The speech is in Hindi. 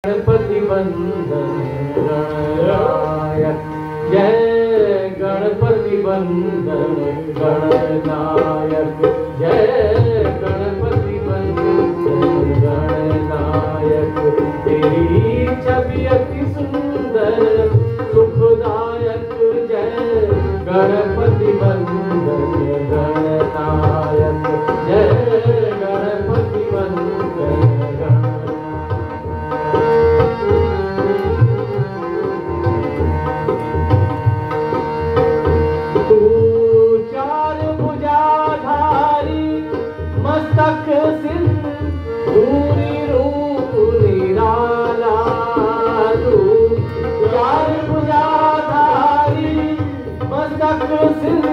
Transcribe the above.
गणपति वंदन गणनायक जय गणपति वंदन गणनायक जय गणपति वंदन गणनायक। तेरी छवि अति सुंदर सुखदायक जय गणपति वंदन गणनायक जय गणपति वंदन। मस्तक सिंदूरी रूप निराला तू चार भुजाधारी मस्तक सिंदूरी